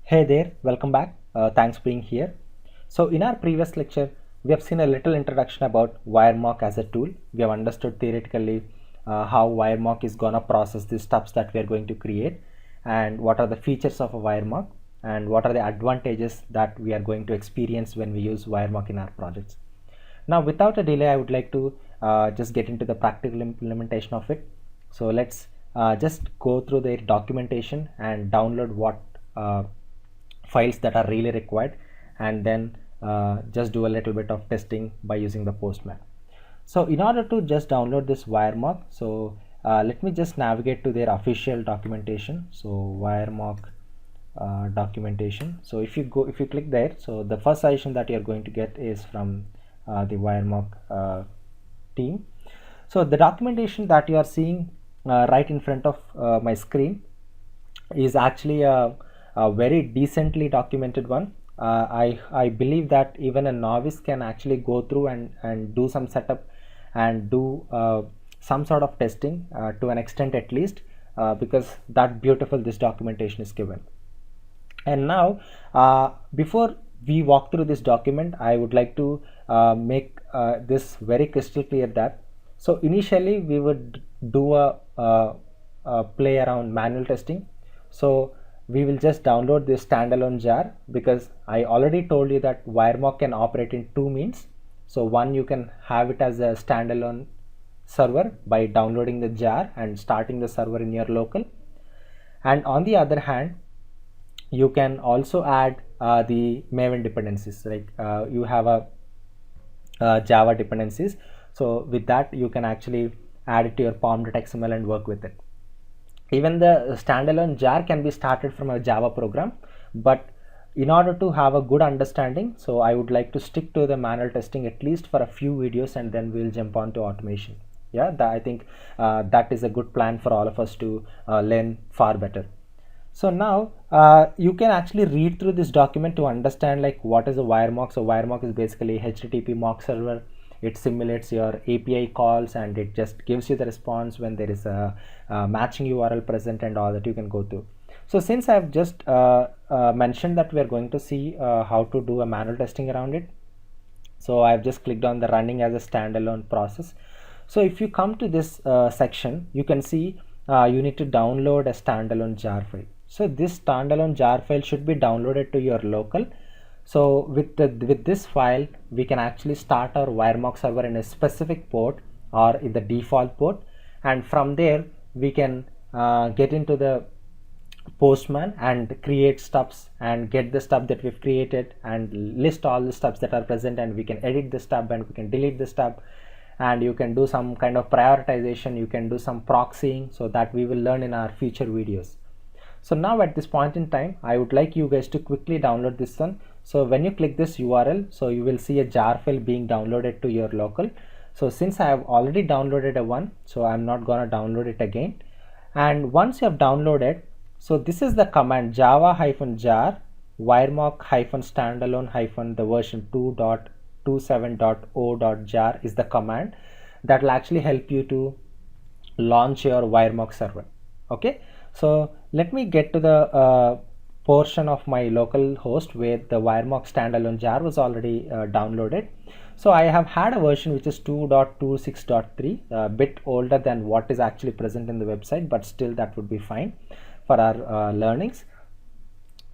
Hey there, welcome back. Thanks for being here. So, in our previous lecture, we have seen a little introduction about WireMock as a tool. We have understood theoretically how WireMock is gonna process the steps that we are going to create, and what are the features of a WireMock, and what are the advantages that we are going to experience when we use WireMock in our projects. Now, without a delay, I would like to just get into the practical implementation of it. So let's just go through their documentation and download what files that are really required, and then just do a little bit of testing by using the Postman. So in order to just download this WireMock, so let me just navigate to their official documentation. So WireMock documentation. So if you click there, so the first suggestion that you're going to get is from the WireMock team. So the documentation that you are seeing right in front of my screen is actually a very decently documented one. I believe that even a novice can actually go through and do some setup and do some sort of testing to an extent at least, because that beautiful this documentation is given. And now before we walk through this document, I would like to make this very crystal clear that so initially we would do a play around manual testing. So we will just download this standalone jar, because I already told you that WireMock can operate in two means. So one, you can have it as a standalone server by downloading the jar and starting the server in your local, and on the other hand, you can also add the Maven dependencies, like you have a Java dependencies. So with that, you can actually add it to your pom.xml and work with it. Even the standalone jar can be started from a Java program, but in order to have a good understanding, so I would like to stick to the manual testing at least for a few videos, and then we'll jump on to automation. Yeah, I think that is a good plan for all of us to learn far better. So now you can actually read through this document to understand like what is a WireMock. So WireMock is basically HTTP mock server. It simulates your API calls and it just gives you the response when there is a matching URL present and all that you can go through. So since I've just mentioned that we are going to see how to do a manual testing around it, so I've just clicked on the running as a standalone process. So if you come to this section, you can see you need to download a standalone jar file. So this standalone jar file should be downloaded to your local. So with this file, we can actually start our WireMock server in a specific port or in the default port, and from there we can get into the Postman and create stubs and get the stub that we've created and list all the stubs that are present, and we can edit the stub and we can delete the stub, and you can do some kind of prioritization, you can do some proxying, so that we will learn in our future videos. So now at this point in time, I would like you guys to quickly download this one. So when you click this URL, so you will see a jar file being downloaded to your local. So since I have already downloaded a one, so I'm not gonna download it again. And once you have downloaded, so this is the command java-jar wiremock-standalone- the version 2.27.0.jar is the command that will actually help you to launch your WireMock server. Okay, so let me get to the portion of my local host where the WireMock standalone jar was already downloaded. So I have had a version which is 2.26.3, a bit older than what is actually present in the website, but still that would be fine for our learnings.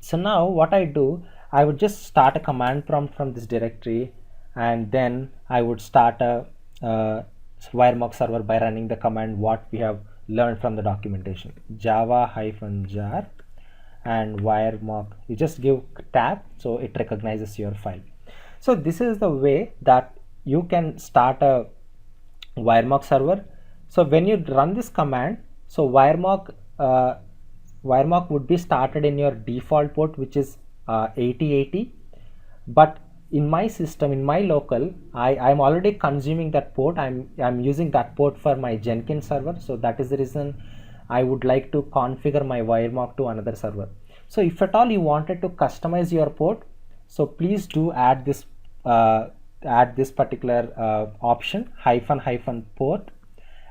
So now what I do, I would just start a command prompt from this directory, and then I would start a WireMock server by running the command what we have learned from the documentation, java-jar and WireMock. You just give tab, so it recognizes your file. So this is the way that you can start a WireMock server. So when you run this command, so WireMock would be started in your default port, which is 8080, but in my system, in my local, I'm already consuming that port. I'm using that port for my Jenkins server, so that is the reason I would like to configure my WireMock to another server. So if at all you wanted to customize your port, so please do add this particular option -- port,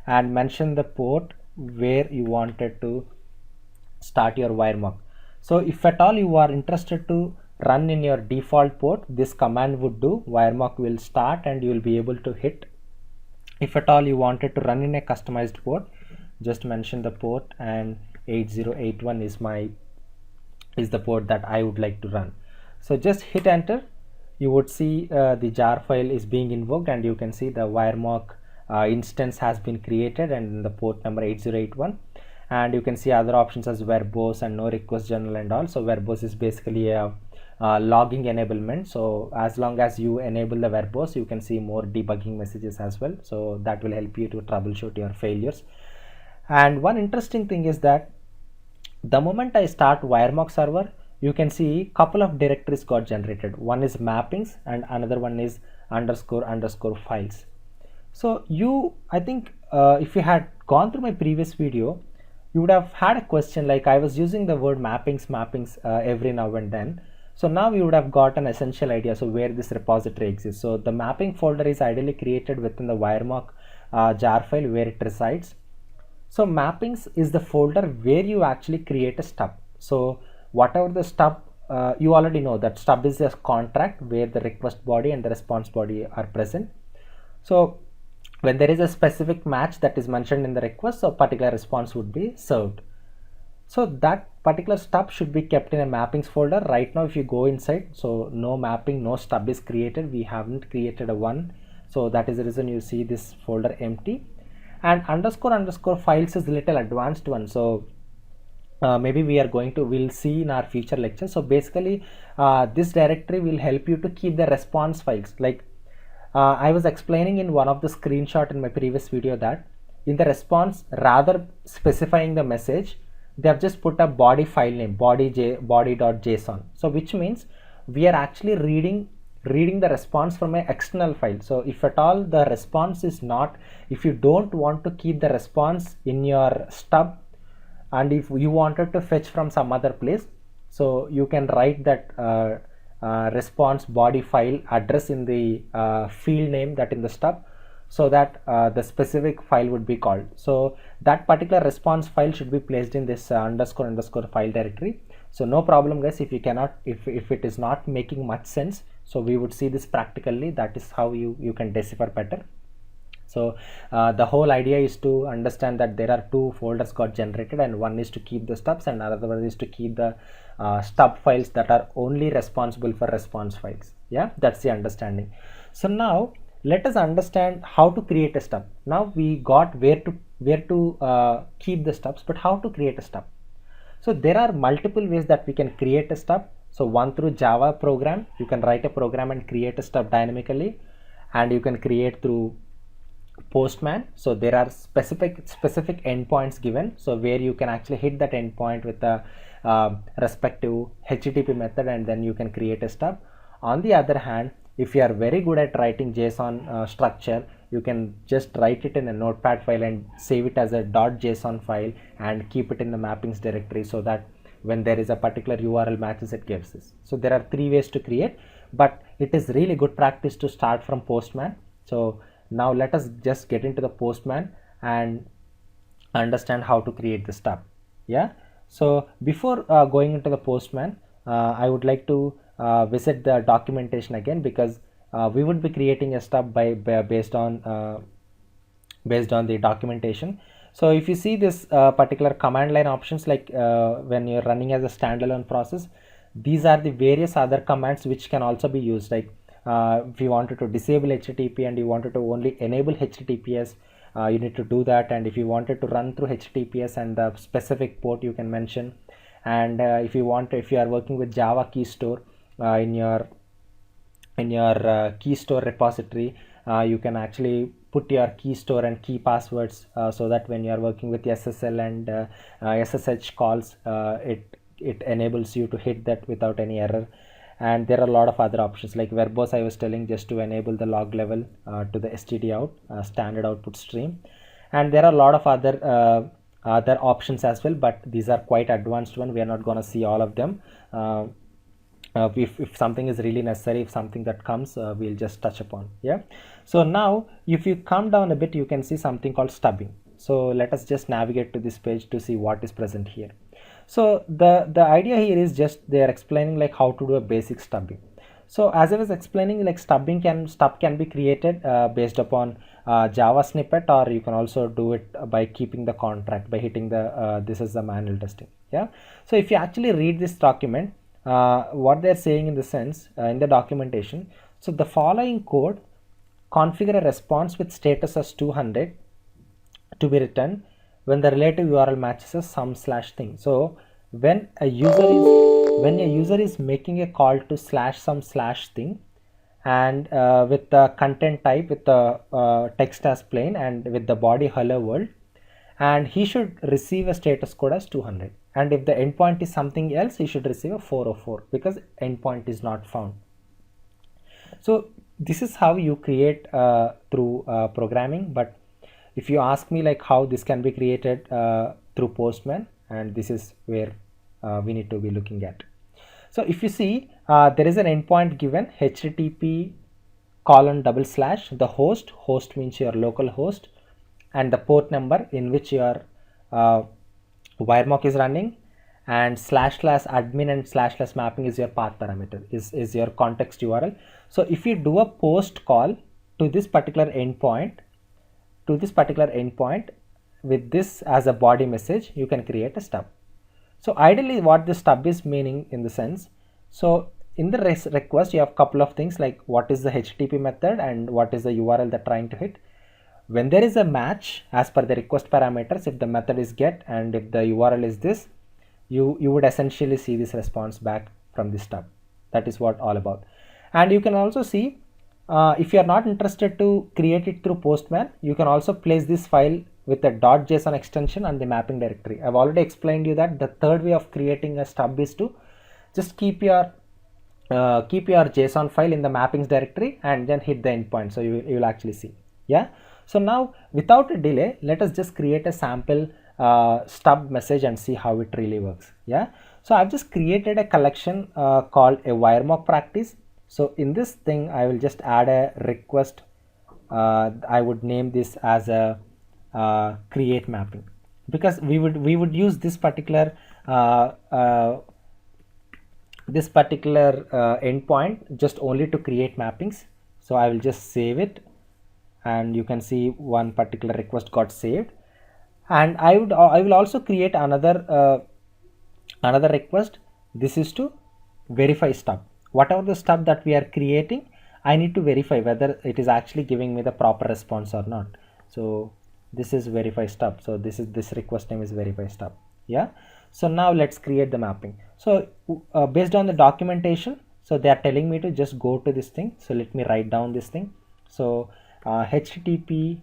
and mention the port where you wanted to start your WireMock. So if at all you are interested to run in your default port, this command would do. Wiremock will start and you will be able to hit. If at all you wanted to run in a customized port, just mention the port, and 8081 is the port that I would like to run. So just hit enter. You would see the jar file is being invoked, and you can see the wiremock instance has been created and the port number 8081. And you can see other options as verbose and no request journal and all. So verbose is basically a logging enablement. So as long as you enable the verbose, you can see more debugging messages as well. So that will help you to troubleshoot your failures. And one interesting thing is that the moment I start wiremock server, you can see couple of directories got generated. One is mappings and another one is __ files. So I think if you had gone through my previous video, you would have had a question like I was using the word mappings every now and then. So now you would have got an essential idea, so where this repository exists. So the mapping folder is ideally created within the wiremock jar file where it resides. So mappings is the folder where you actually create a stub. So whatever the stub, you already know that stub is a contract where the request body and the response body are present. So when there is a specific match that is mentioned in the request, so particular response would be served. So that particular stub should be kept in a mappings folder. Right now if you go inside, so no mapping, no stub is created. We haven't created a one. So that is the reason you see this folder empty. And __ files is a little advanced one. So maybe we'll see in our future lectures. So basically this directory will help you to keep the response files. Like I was explaining in one of the screenshot in my previous video that in the response, rather specifying the message, they have just put a body file name, body.json. So which means we are actually reading the response from an external file. So if at all the response is not, if you don't want to keep the response in your stub, and if you wanted to fetch from some other place, so you can write that response body file address in the field name that in the stub, so that the specific file would be called. So that particular response file should be placed in this __ file directory. So no problem guys, if you cannot, if it is not making much sense, so we would see this practically. That is how you can decipher better. So the whole idea is to understand that there are two folders got generated, and one is to keep the stubs and another one is to keep the stub files that are only responsible for response files. Yeah, that's the understanding. So now let us understand how to create a stub. Now we got where to keep the stubs, but how to create a stub? So there are multiple ways that we can create a stub. So one, through Java program, you can write a program and create a stub dynamically, and you can create through Postman. So there are specific endpoints given, so where you can actually hit that endpoint with the respective HTTP method, and then you can create a stub. On the other hand, if you are very good at writing JSON structure, you can just write it in a notepad file and save it as a .json file and keep it in the mappings directory, so that when there is a particular URL matches, it gives this. So there are three ways to create, but it is really good practice to start from Postman. So now let us just get into the Postman and understand how to create the stub. Yeah, so before going into the Postman, I would like to visit the documentation again, because we would be creating a stub based on the documentation. So if you see this particular command line options, like when you're running as a standalone process, these are the various other commands which can also be used. Like if you wanted to disable HTTP and you wanted to only enable HTTPS, you need to do that. And if you wanted to run through HTTPS and the specific port, you can mention. And if you are working with Java key store in your key store repository, you can actually put your key store and key passwords, so that when you are working with SSL and SSH calls, it enables you to hit that without any error. And there are a lot of other options like verbose, I was telling, just to enable the log level to the std out, standard output stream. And there are a lot of other options as well, but these are quite advanced one. We are not going to see all of them. If something is really necessary, if something that comes, we'll just touch upon. Yeah, so now if you come down a bit, you can see something called stubbing. So let us just navigate to this page to see what is present here. So the idea here is just they are explaining like how to do a basic stubbing. So as I was explaining, like stub can be created based upon Java snippet, or you can also do it by keeping the contract by hitting the this is the manual testing. Yeah. So if you actually read this document, what they're saying in the sense in the documentation, so the following code configure a response with status as 200 to be returned when the relative URL matches a some/thing. So when a user is making a call to /some/thing, and with the content type with the text as plain and with the body hello world, and he should receive a status code as 200, and if the endpoint is something else, he should receive a 404 because endpoint is not found. So this is how you create through programming. But if you ask me like how this can be created through Postman, and this is where we need to be looking at. So if you see, there is an endpoint given http :/ the host means your local host, and the port number in which your WireMock is running, and //admin and // mapping is your path parameter, is your context URL. So if you do a post call to this particular endpoint with this as a body message, you can create a stub. So ideally what this stub is meaning in the sense, so in the request you have couple of things like what is the HTTP method and what is the URL they're trying to hit. When there is a match as per the request parameters, if the method is get and if the URL is this, you would essentially see this response back from this stub. That is what all about. And you can also see if you are not interested to create it through Postman, you can also place this file with a .json extension and the mapping directory. I've already explained you that the third way of creating a stub is to just keep your JSON file in the mappings directory and then hit the endpoint. So you will actually see. Yeah. So now without a delay, let us just create a sample stub message and see how it really works. Yeah. So I've just created a collection called a WireMock practice. So in this thing, I will just add a request. I would name this as a create mapping, because we would use this particular endpoint just only to create mappings. So I will just save it, and you can see one particular request got saved. And I will also create another request. This is to verify stub. Whatever the stub that we are creating, I need to verify whether it is actually giving me the proper response or not. So this is verify stub. So this request name is verify stub. Yeah. So now let's create the mapping. So based on the documentation, so they are telling me to just go to this thing. So let me write down this thing. So http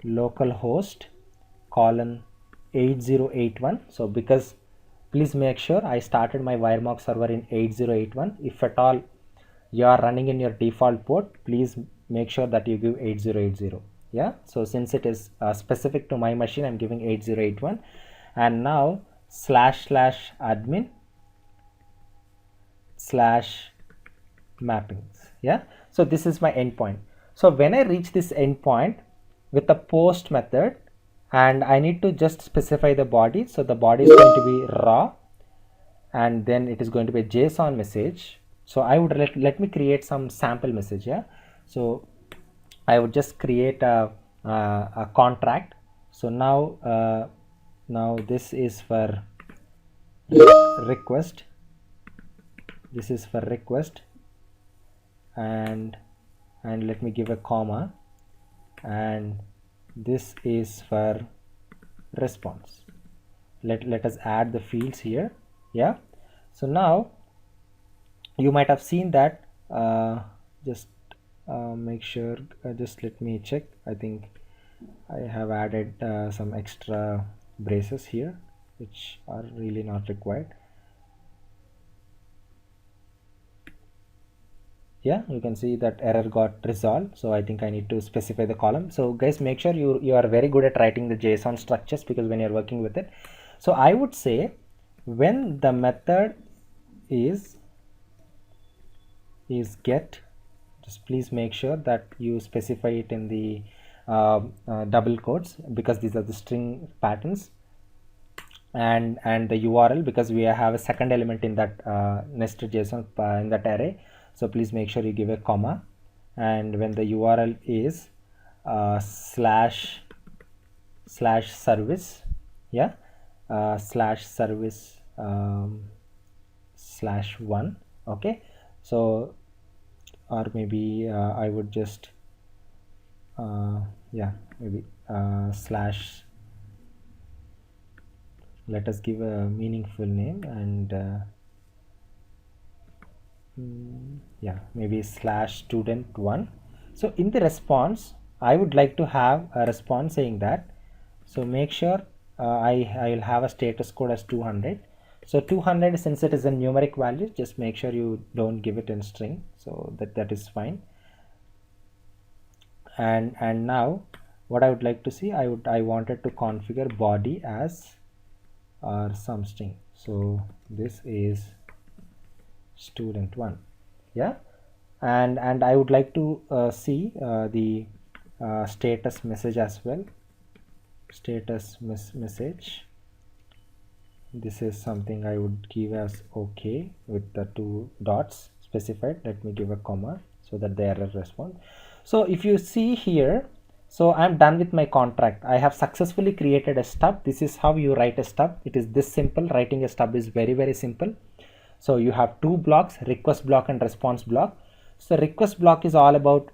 :/localhost 8081. So because please make sure I started my WireMock server in 8081. If at all you are running in your default port, please make sure that you give 8080. Yeah. So since it is specific to my machine, I'm giving 8081. And now //admin /mappings. Yeah. So this is my endpoint. So when I reach this endpoint with the post method, and I need to just specify the body. So the body is going to be raw, and then it is going to be a JSON message. So I would let me create some sample message. Yeah. So I would just create a contract. So now this is for request. This is for request, and let me give a comma, and this is for response. Let us add the fields here. Yeah. So now you might have seen that just make sure, just let me check. I think I have added some extra braces here which are really not required. Yeah, you can see that error got resolved. So I think I need to specify the column. So guys, make sure you are very good at writing the JSON structures, because when you're working with it. So I would say when the method is get, just please make sure that you specify it in the double quotes, because these are the string patterns, and the URL, because we have a second element in that nested JSON in that array. So please make sure you give a comma, and when the URL is slash service, yeah, slash service slash 1, okay. So or maybe I would just yeah, maybe slash, let us give a meaningful name, and yeah, maybe slash student1. So in the response I would like to have a response saying that, so make sure I will have a status code as 200. So 200, since it is a numeric value, just make sure you don't give it in string, so that is fine. And now what I would like to see, I wanted to configure body as or some string, so this is student1, yeah. And I would like to see the status message as well, status message. This is something I would give as okay with the 2 dots specified. Let me give a comma so that the error response. So if you see here, so I'm done with my contract. I have successfully created a stub. This is how you write a stub. It is this simple. Writing a stub is very simple. So you have 2 blocks, request block and response block. So request block is all about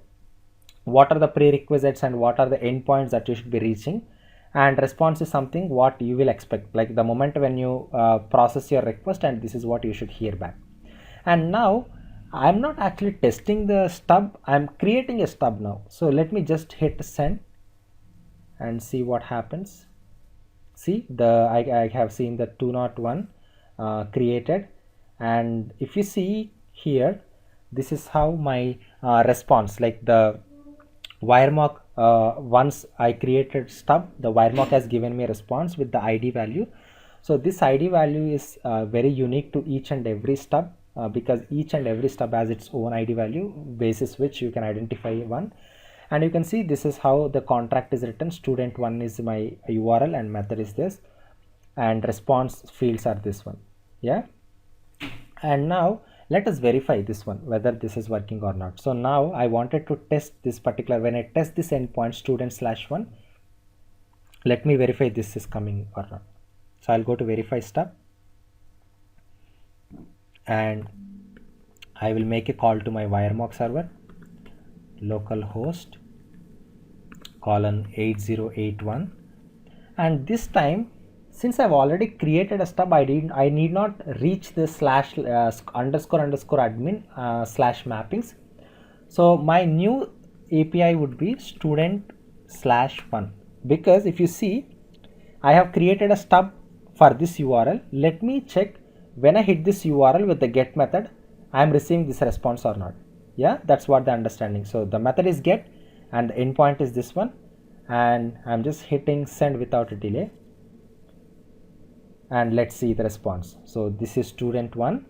what are the prerequisites and what are the endpoints that you should be reaching, and response is something what you will expect, like the moment when you process your request, and this is what you should hear back. And now I'm not actually testing the stub, I'm creating a stub now. So let me just hit send and see what happens. See, I have seen the 201 created, and if you see here, this is how my response, like the wiremark, once I created stub, the wiremark has given me a response with the ID value. So this ID value is very unique to each and every stub, because each and every stub has its own ID value basis which you can identify one. And you can see this is how the contract is written. Student1 is my URL and method is this, and response fields are this one, yeah. And now let us verify this one, whether this is working or not. So now I wanted to test this particular, when I test this endpoint student/1, let me verify this is coming or not. So I'll go to verify stub, and I will make a call to my wiremark server, localhost :8081, and this time, since I've already created a stub, I need not reach the slash underscore admin slash mappings. So my new API would be student/1, because if you see, I have created a stub for this URL. Let me check when I hit this URL with the get method, I am receiving this response or not. Yeah, that's what the understanding. So the method is get and the endpoint is this one, and I'm just hitting send without a delay, and let's see the response. So this is student1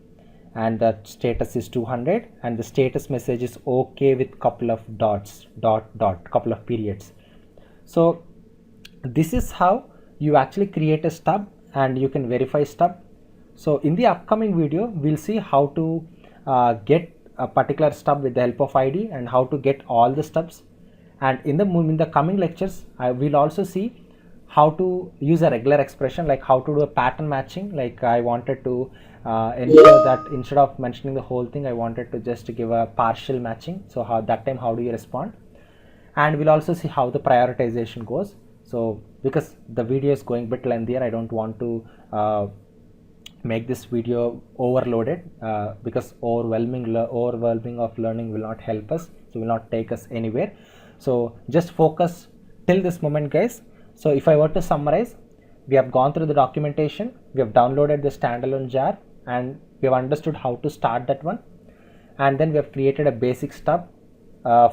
and the status is 200, and the status message is okay with couple of dots, couple of periods. So this is how you actually create a stub and you can verify stub. So in the upcoming video, we'll see how to get a particular stub with the help of ID and how to get all the stubs. And in the coming lectures, I will also see how to use a regular expression, like how to do a pattern matching. Like I wanted to ensure that instead of mentioning the whole thing, I wanted to just give a partial matching. So how do you respond? And we'll also see how the prioritization goes. So because the video is going a bit lengthier, I don't want to make this video overloaded, because overwhelming of learning will not help us, so will not take us anywhere. So just focus till this moment, guys. So if I were to summarize, we have gone through the documentation, we have downloaded the standalone jar, and we have understood how to start that one, and then we have created a basic stub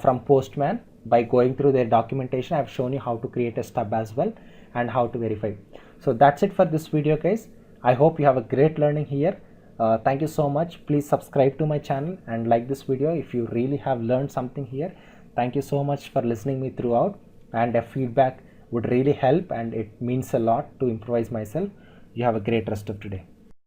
from Postman. By going through their documentation, I have shown you how to create a stub as well and how to verify. So that's it for this video, guys. I hope you have a great learning here. Thank you so much. Please subscribe to my channel and like this video if you really have learned something here. Thank you so much for listening me throughout, and a feedback would really help and it means a lot to improvise myself. You have a great rest of today.